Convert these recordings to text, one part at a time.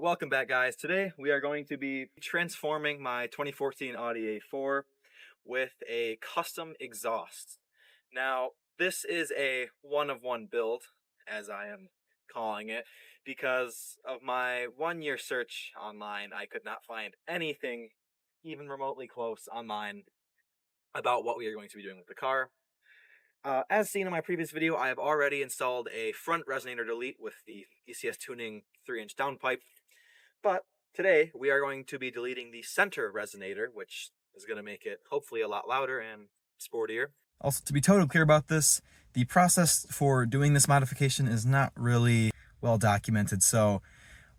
Welcome back, guys. Today we are going to be transforming my 2014 Audi A4 with a custom exhaust. Now, this is a one-of-one build, as I am calling it, because of my one-year search online. I could not find anything even remotely close online about what we are going to be doing with the car. As seen in my previous video, I have already installed a front resonator delete with the ECS Tuning 3-inch downpipe. But today we are going to be deleting the center resonator, which is going to make it hopefully a lot louder and sportier. Also, to be totally clear about this, the process for doing this modification is not really well documented, so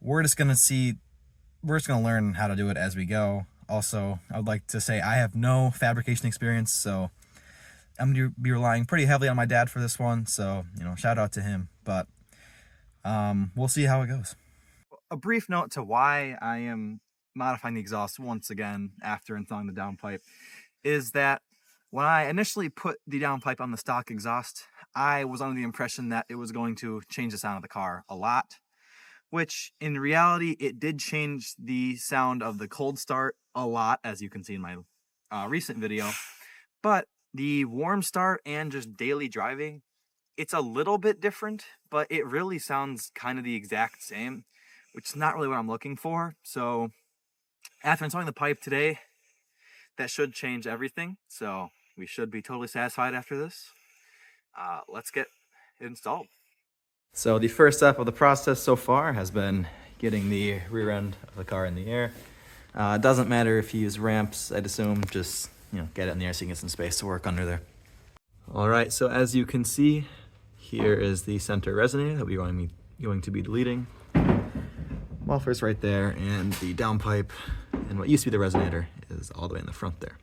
we're just going to learn how to do it as we go. Also, I would like to say I have no fabrication experience, so I'm going to be relying pretty heavily on my dad for this one, so, shout out to him, but we'll see how it goes. A brief note to why I am modifying the exhaust once again after installing the downpipe is that when I initially put the downpipe on the stock exhaust, I was under the impression that it was going to change the sound of the car a lot, which in reality, it did change the sound of the cold start a lot, as you can see in my recent video, but the warm start and just daily driving, it's a little bit different, but it really sounds kind of the exact same, which is not really what I'm looking for. So after installing the pipe today, that should change everything. So we should be totally satisfied after this. Let's get it installed. So the first step of the process so far has been getting the rear end of the car in the air. It doesn't matter if you use ramps, I'd assume, just get it in the air so you can get some space to work under there. All right, so as you can see, here is the center resonator that we're going to be deleting. Muffler's right there, and the downpipe and what used to be the resonator is all the way in the front there.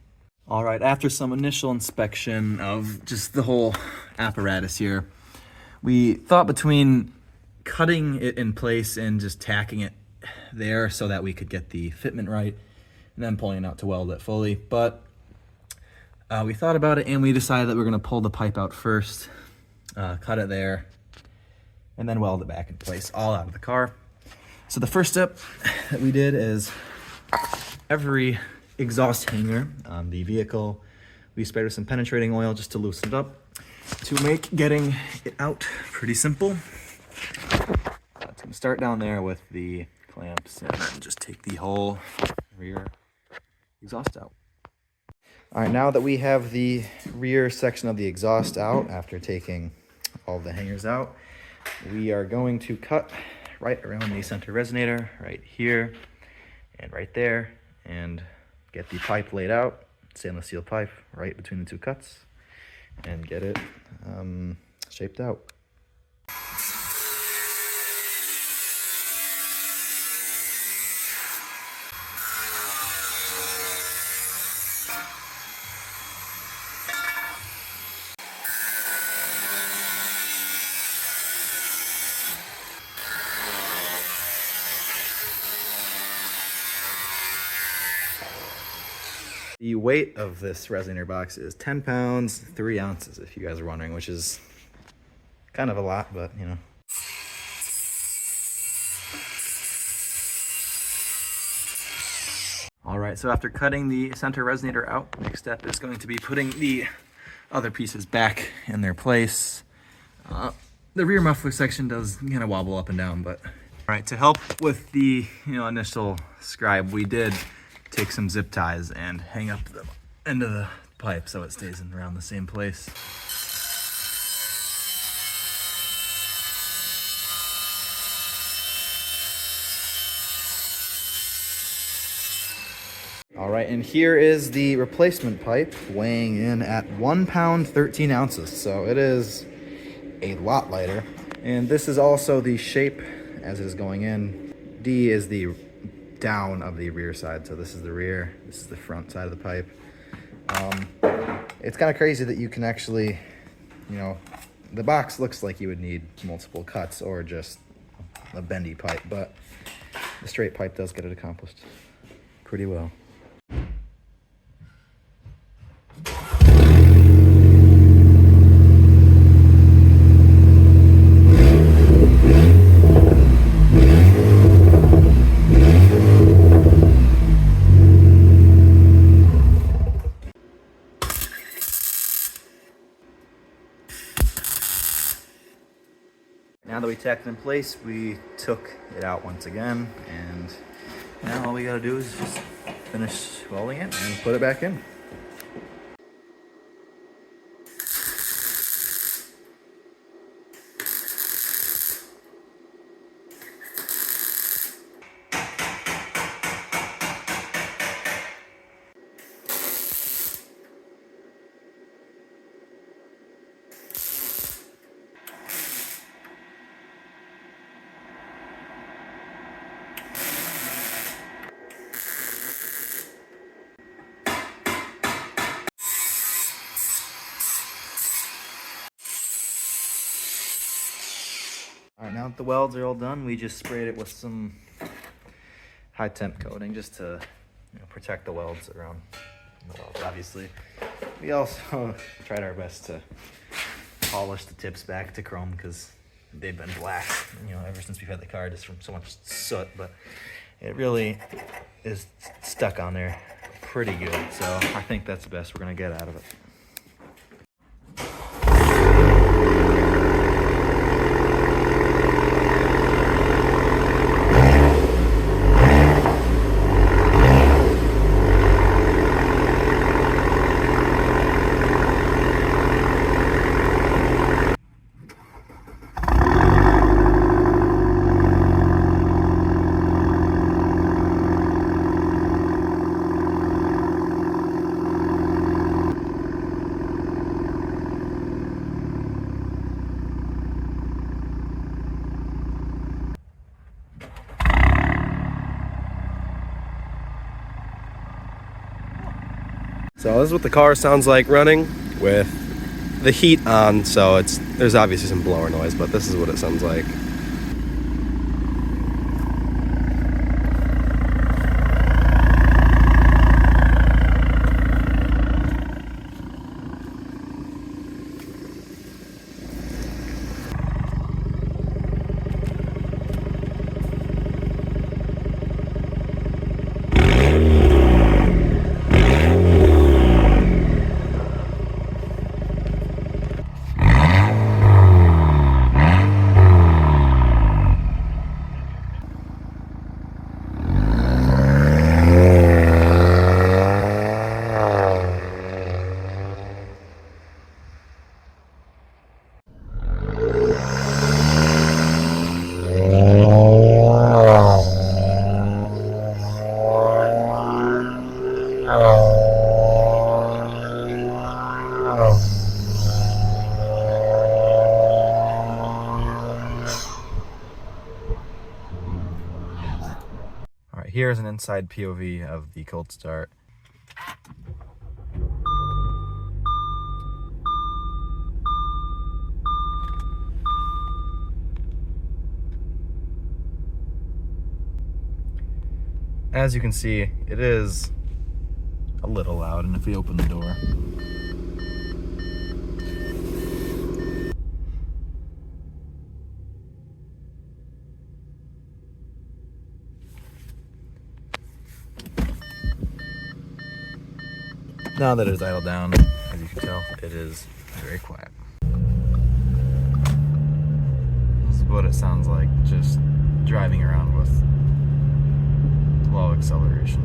All right, after some initial inspection of just the whole apparatus here, we thought between cutting it in place and just tacking it there so that we could get the fitment right, and then pulling it out to weld it fully. But we thought about it, and we decided that we're going to pull the pipe out first, cut it there, and then weld it back in place, all out of the car. So the first step that we did is every exhaust hanger on the vehicle, we sprayed with some penetrating oil just to loosen it up, to make getting it out pretty simple. So start down there with the clamps and then just take the whole rear exhaust out. All right, now that we have the rear section of the exhaust out after taking all the hangers out, we are going to cut right around the center resonator, right here and right there, and get the pipe laid out, stainless steel pipe right between the two cuts, and get it shaped out. The weight of this resonator box is 10 pounds, 3 ounces, if you guys are wondering, which is kind of a lot, but All right, so after cutting the center resonator out, next step is going to be putting the other pieces back in their place. The rear muffler section does kind of wobble up and down, but all right, to help with the initial scribe, we did take some zip ties and hang up the end of the pipe so it stays in around the same place. All right, and here is the replacement pipe weighing in at 1 pound 13 ounces, so it is a lot lighter. And this is also the shape as it is going in. D is the down of the rear side, so this is the rear, this is the front side of the pipe. It's kind of crazy that you can actually, the box looks like you would need multiple cuts or just a bendy pipe, but the straight pipe does get it accomplished pretty well. Now that we tacked it in place, we took it out once again, and now all we gotta do is just finish welding it and put it back in. All right, now that the welds are all done, we just sprayed it with some high temp coating just to protect the welds around the welds, obviously. We also tried our best to polish the tips back to chrome because they've been black, ever since we've had the car, just from so much soot, but it really is stuck on there pretty good. So I think that's the best we're gonna get out of it. So this is what the car sounds like running with the heat on, so there's obviously some blower noise, but this is what it sounds like. All right, here's an inside POV of the cold start. As you can see, it is a little loud, and if we open the door, now that it is idled down, as you can tell, it is very quiet. This is what it sounds like just driving around with low acceleration.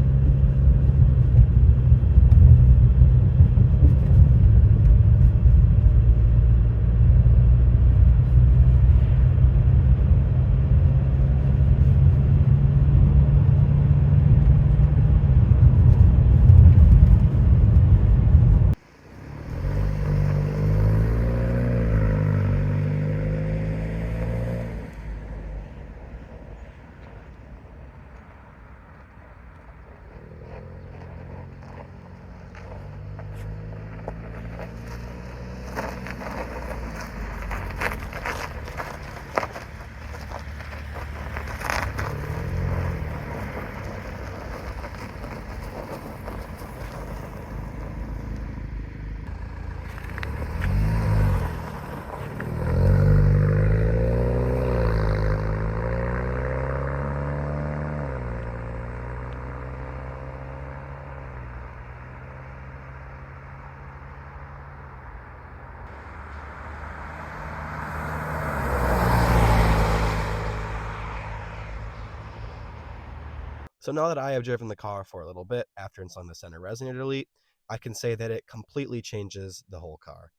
So now that I have driven the car for a little bit after installing the center resonator delete, I can say that it completely changes the whole car.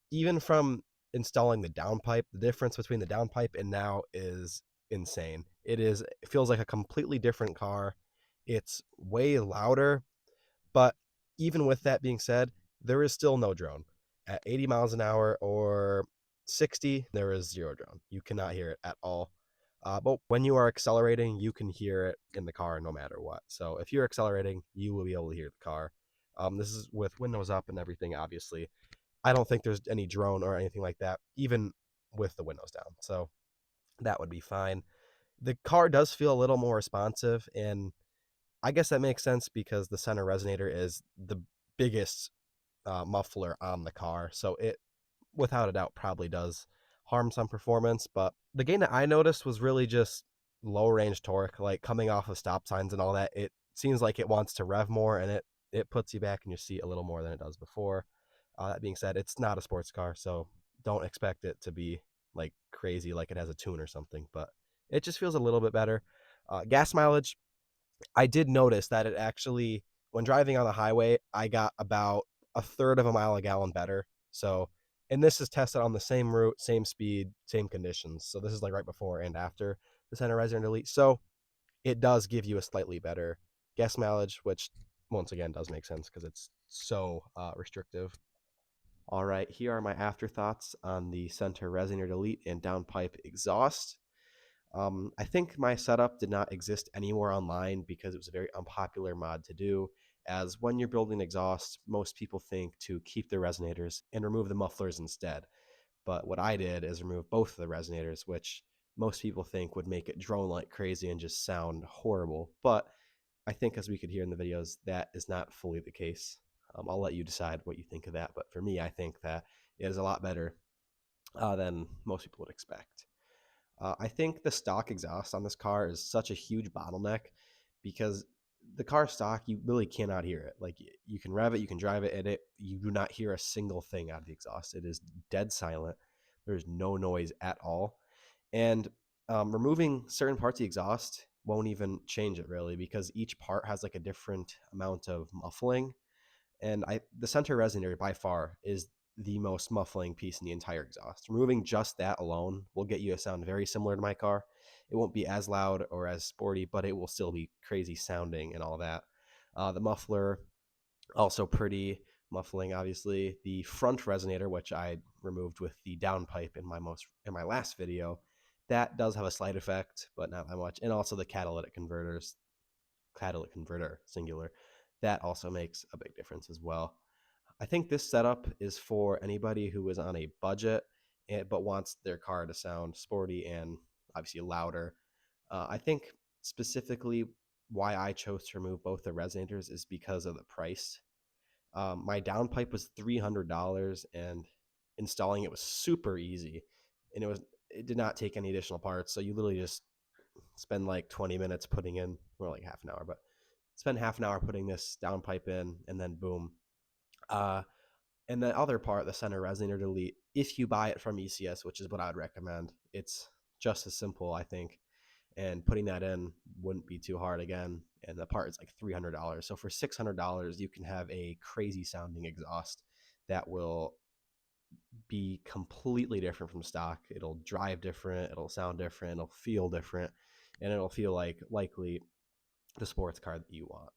Even from installing the downpipe, the difference between the downpipe and now is insane. It feels like a completely different car. It's way louder, but even with that being said, there is still no drone. At 80 miles an hour or 60, there is zero drone. You cannot hear it at all. But when you are accelerating, you can hear it in the car no matter what. So if you're accelerating, you will be able to hear the car. This is with windows up and everything, obviously. I don't think there's any drone or anything like that, even with the windows down. So that would be fine. The car does feel a little more responsive, and I guess that makes sense because the center resonator is the biggest muffler on the car. So it, without a doubt, probably does harm some performance. But the gain that I noticed was really just low range torque, like coming off of stop signs and all that. It seems like it wants to rev more, and it puts you back in your seat a little more than it does before. That being said, it's not a sports car, so don't expect it to be like crazy, like it has a tune or something. But it just feels a little bit better. Gas mileage, I did notice that it actually, when driving on the highway, I got about a third of a mile a gallon better. So, and this is tested on the same route, same speed, same conditions. So this is like right before and after the center resonator delete. So it does give you a slightly better gas mileage, which once again does make sense because it's so restrictive. All right, here are my afterthoughts on the center resonator delete and downpipe exhaust. I think my setup did not exist anywhere online because it was a very unpopular mod to do. As when you're building exhaust, most people think to keep the resonators and remove the mufflers instead. But what I did is remove both of the resonators, which most people think would make it drone like crazy and just sound horrible. But I think, as we could hear in the videos, that is not fully the case. I'll let you decide what you think of that. But for me, I think that it is a lot better than most people would expect. I think the stock exhaust on this car is such a huge bottleneck because the car stock, you really cannot hear it. Like you can rev it, you can drive it, and you do not hear a single thing out of the exhaust. It is dead silent. There's no noise at all, and removing certain parts of the exhaust won't even change it really because each part has like a different amount of muffling, and the center resonator by far is the most muffling piece in the entire exhaust. Removing just that alone will get you a sound very similar to my car. It won't be as loud or as sporty, but it will still be crazy sounding and all that. The muffler, also pretty muffling, obviously. The front resonator, which I removed with the downpipe in my last video, that does have a slight effect, but not that much. And also the catalytic converter singular, that also makes a big difference as well. I think this setup is for anybody who is on a budget but wants their car to sound sporty and obviously louder. I think specifically why I chose to remove both the resonators is because of the price. My downpipe was $300 and installing it was super easy, and it did not take any additional parts. So you literally just spend like 20 minutes putting in, or like half an hour, but spend half an hour putting this downpipe in, and then boom. Uh, and the other part, the center resonator delete, if you buy it from ECS, which is what I would recommend, it's just as simple, I think. And putting that in wouldn't be too hard again. And the part is like $300. So for $600, you can have a crazy sounding exhaust that will be completely different from stock. It'll drive different, it'll sound different, it'll feel different, and it'll feel like likely the sports car that you want.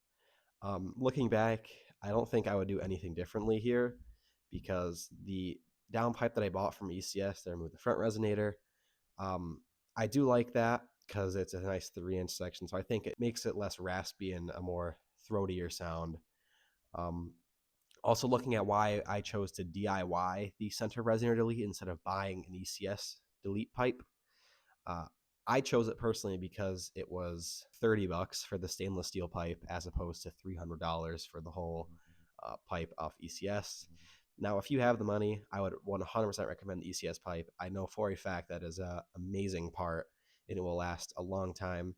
Looking back, I don't think I would do anything differently here because the downpipe that I bought from ECS, they removed the front resonator. I do like that because it's a nice 3-inch section, so I think it makes it less raspy and a more throatier sound. Um, Also, looking at why I chose to DIY the center resonator delete instead of buying an ECS delete pipe. Uh, I chose it personally because it was $30 for the stainless steel pipe as opposed to $300 for the whole pipe off ECS. Now, if you have the money, I would 100% recommend the ECS pipe. I know for a fact that is an amazing part and it will last a long time.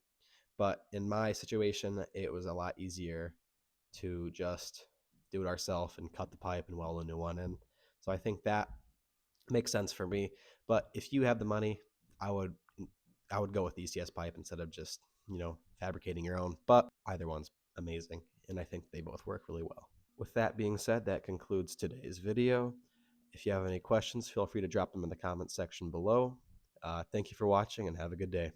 But in my situation, it was a lot easier to just do it ourselves and cut the pipe and weld a new one in. So I think that makes sense for me. But if you have the money, I would I would go with the ECS pipe instead of just fabricating your own, but either one's amazing, and I think they both work really well. With that being said, that concludes today's video. If you have any questions, feel free to drop them in the comments section below. Thank you for watching, and have a good day.